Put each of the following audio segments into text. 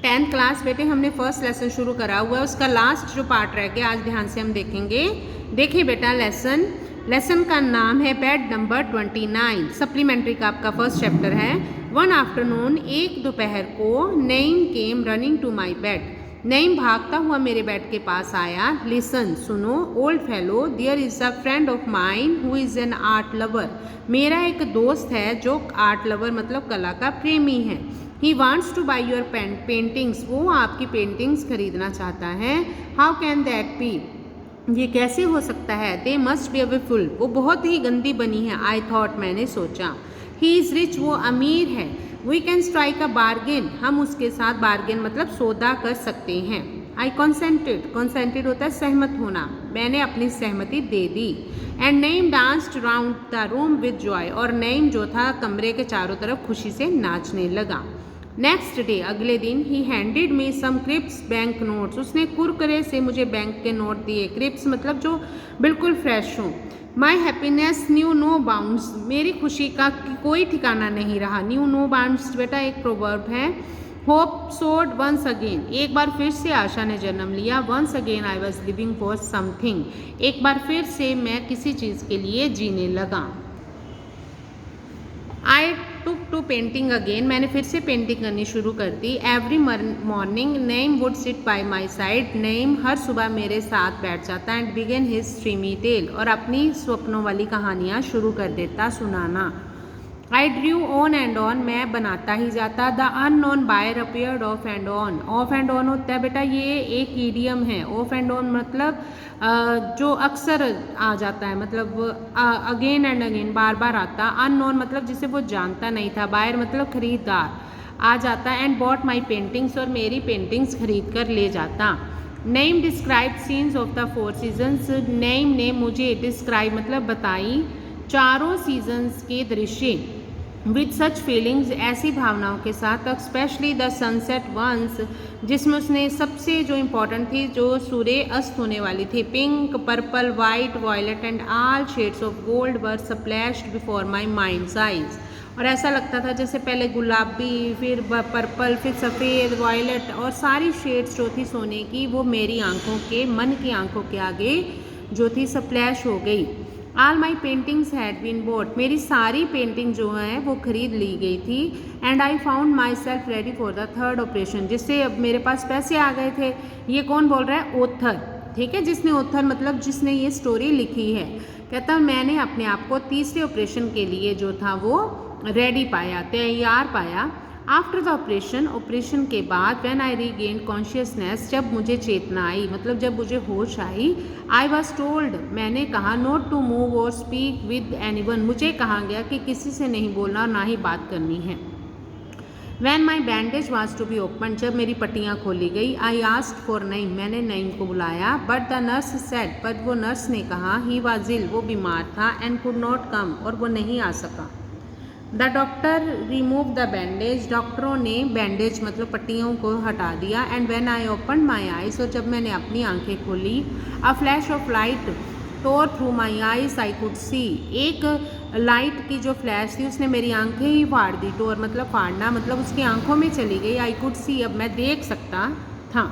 10th class बेटे हमने first lesson शुरू करा हुआ है, उसका लास्ट जो पार्ट रह गया आज ध्यान से हम देखेंगे। देखिए बेटा लेसन का नाम है बेड नंबर 29, सप्लीमेंट्री का आपका फर्स्ट चैप्टर है। वन आफ्टरनून, एक दोपहर को, Naeem came running to my bed, Naeem भागता हुआ मेरे बेड के पास आया। लिसन, सुनो, old fellow, there is a friend of mine who is an art lover, मेरा एक दोस्त है जो आर्ट लवर मतलब कला का प्रेमी है। He wants two by your paintings, वो आपकी पेंटिंग्स खरीदना चाहता है। हाउ कैन दैट बी, ये कैसे हो सकता है। दे मस्ट बी अवेफुल, वो बहुत ही गंदी बनी है। आई थॉट, मैंने सोचा। ही इज़ रिच, वो अमीर है। We can strike a bargain, हम उसके साथ बार्गेन मतलब सौदा कर सकते हैं। आई कॉन्सेंटेड होता है सहमत होना, मैंने अपनी सहमति दे दी। And Naeem danced round the room with joy, और नईम जो था कमरे के चारों तरफ खुशी से नाचने लगा। नेक्स्ट डे, अगले दिन, he handed me some crisp bank notes, उसने कुरकुरे से मुझे बैंक के नोट दिए। क्रिप्स मतलब जो बिल्कुल फ्रेश हों। My happiness knew no bounds, मेरी खुशी का कोई ठिकाना नहीं रहा। न्यू नो बाउंड्स बेटा एक प्रोवर्ब है। होप सोड वंस अगेन, एक बार फिर से आशा ने जन्म लिया। Once again I was living for something, एक बार फिर से मैं किसी चीज़ के लिए जीने लगा। I took to painting again, मैंने फिर से पेंटिंग करनी शुरू कर दी। Every morning Naeem would sit by my side, Naeem हर सुबह मेरे साथ बैठ जाता। And begin his dreamy tale, और अपनी स्वप्नों वाली कहानियाँ शुरू कर देता सुनाना। I drew on and on, मैं बनाता ही जाता। The unknown buyer appeared off and on, off and on होता है बेटा ये एक ईडियम है। ऑफ एंड ऑन मतलब जो अक्सर आ जाता है, मतलब अगेन एंड अगेन, बार बार आता। अननोन मतलब जिसे वो जानता नहीं था। बायर मतलब खरीदार आ जाता। एंड बॉट माई पेंटिंग्स, और मेरी पेंटिंग्स खरीद कर ले जाता। Name describe scenes of the 4 seasons, name ने मुझे डिस्क्राइब मतलब बताई चारों सीजन्स के दृश्य। विद सच फीलिंग्स, ऐसी भावनाओं के साथ। स्पेशली द सनसेट वंस, जिसमें उसने सबसे जो इम्पोर्टेंट थी जो सूर्य अस्त होने वाली थी। Pink, purple, white, violet and all shades of gold were splashed before my mind's eyes, और ऐसा लगता था जैसे पहले गुलाबी, फिर पर्पल, फिर सफ़ेद, वॉयलेट, और सारी शेड्स जो थी सोने की वो मेरी आंखों के, मन की आंखों के आगे जो थी स्प्लैश हो गई। All my paintings had been bought, मेरी सारी पेंटिंग जो है वो खरीद ली गई थी। And I found my self ready for the third operation, जिससे अब मेरे पास पैसे आ गए थे। ये कौन बोल रहा है, ऑथर, ठीक है, जिसने ऑथर मतलब जिसने ये स्टोरी लिखी है। कहता मैंने अपने आप को तीसरे ऑपरेशन के लिए जो था वो रेडी पाया, तैयार पाया। आफ्टर द ऑपरेशन के बाद, व्हेन आई रीगेन कॉन्शियसनेस, जब मुझे चेतना आई मतलब जब मुझे होश आई। आई वॉज टोल्ड, मैंने कहा, नॉट टू मूव और स्पीक विद एनीवन, मुझे कहा गया कि किसी से नहीं बोलना और ना ही बात करनी है। When my bandage was to be open, जब मेरी पट्टियाँ खोली गई। आई आस्क्ड फॉर नईम, मैंने नईम को बुलाया। बट द नर्स सेड, पर वो नर्स ने कहा, ही वॉज इल, वो बीमार था। एंड कुड नॉट कम, और वो नहीं आ सका। The doctor remove the bandage, डॉक्टरों ने बैंडेज मतलब पट्टियों को हटा दिया। And when I open my eyes, और जब मैंने अपनी आंखें खोली। A flash of light tore through my eyes, I could see, एक लाइट की जो फ्लैश थी उसने मेरी आंखें ही फाड़ दी। टोर मतलब फाड़ना, मतलब उसकी आंखों में चली गई। आई कुड सी, अब मैं देख सकता था।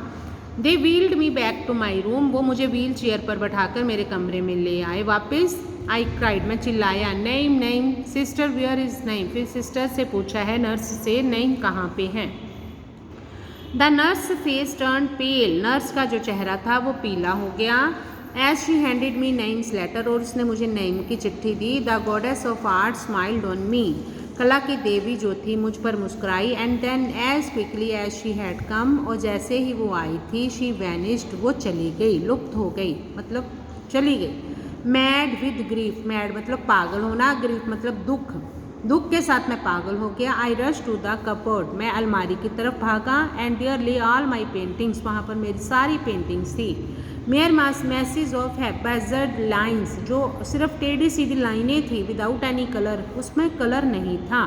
They wheeled me back to my room, वो मुझे व्हील चेयर पर बैठाकर मेरे कमरे में ले आए वापस। आई क्राइड, मैं चिल्लाया, Naeem Naeem, sister where is Naeem, फिर सिस्टर से पूछा है नर्स से, नईम कहाँ पे है। The nurse face turn pale, nurse का जो चेहरा था वो पीला हो गया। As she handed me Naeem's letter, और उसने मुझे नईम की चिट्ठी दी। The goddess of art smiled on me, कला की देवी जो थी मुझ पर मुस्कुराई। And then as quickly as she had come, और जैसे ही वो आई थी, शी वैनिश्ड, वो चली गई, लुप्त हो गई मतलब चली गई। मैड विद ग्रीफ, मैड मतलब पागल होना, ग्रीफ मतलब दुख, दुख के साथ मैं पागल हो गया। I rush to the cupboard, मैं अलमारी की तरफ भागा। And there lay all my paintings, वहाँ पर मेरी सारी पेंटिंग्स थी। Mere mass message of haphazard lines, जो सिर्फ टेढ़ी सीधी लाइनें थी, विदाउट एनी कलर, उसमें कलर नहीं था।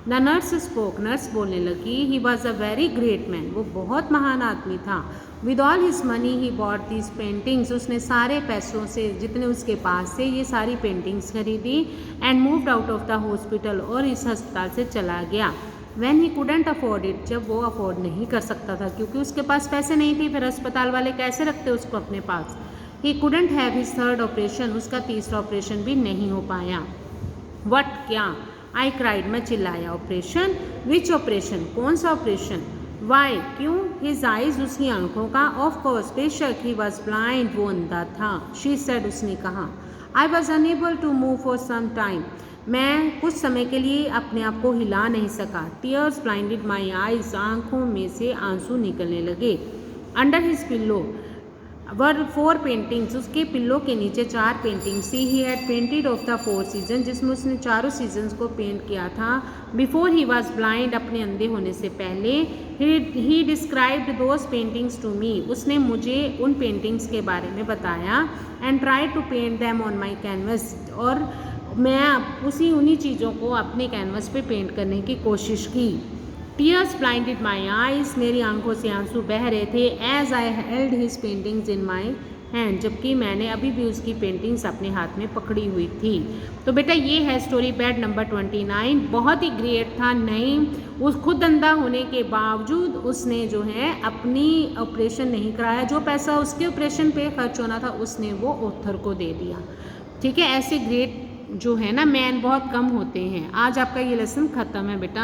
द नर्स स्पोक, नर्स बोलने लगी। He was a very great man, वो बहुत महान आदमी था। With all his money he bought these paintings, उसने सारे पैसों से जितने उसके पास से ये सारी पेंटिंग्स खरीदी। And moved out of the hospital, और इस अस्पताल से चला गया। When he couldn't afford it, जब वो अफोर्ड नहीं कर सकता था क्योंकि उसके पास पैसे नहीं थे, फिर अस्पताल वाले कैसे रखते उसको अपने पास। He couldn't have his third operation, उसका तीसरा ऑपरेशन भी नहीं हो पाया। वट, क्या? आई क्राइड, मैं चिल्लाया। ऑपरेशन? विच ऑपरेशन, कौन सा ऑपरेशन? वाई, क्यों? हिज आइज, उसकी आंखों का। ऑफ कोर्स, बेशक। ही वॉज ब्लाइंड, वो अंधा था। शी सेड, उसने कहा। I was unable to move for some time, मैं कुछ समय के लिए अपने आप को हिला नहीं सका। टीयर्स ब्लाइंडेड माई आइज, आंखों में से आंसू निकलने लगे। अंडर हिज पिल्लो वर 4 पेंटिंग्स, उसके पिल्लो के नीचे 4 पेंटिंग्स थी। He had painted of the 4 season, जिसमें उसने चारों सीजन्स को पेंट किया था। बिफोर ही वॉज ब्लाइंड, अपने अंधे होने से पहले। He described those paintings to me, उसने मुझे उन पेंटिंग्स के बारे में बताया। And try to paint them on my canvas, और मैं उन्हीं चीज़ों को अपने कैनवस पे पेंट करने की कोशिश की। टीयर्स ब्लाइंडेड माई आइज, मेरी आंखों से आंसू बह रहे थे। As I held his paintings in my hand, जबकि मैंने अभी भी उसकी पेंटिंग्स अपने हाथ में पकड़ी हुई थी। तो बेटा ये है स्टोरी बेड नंबर 29। बहुत ही ग्रेट था। नहीं, उस खुद अंधा होने के बावजूद उसने जो है अपनी ऑपरेशन नहीं कराया, जो पैसा उसके ऑपरेशन पे खर्च होना था उसने वो ऑथर को दे दिया। ठीक है, ऐसे ग्रेट जो है ना मैन बहुत कम होते हैं। आज आपका ये लेसन ख़त्म है बेटा।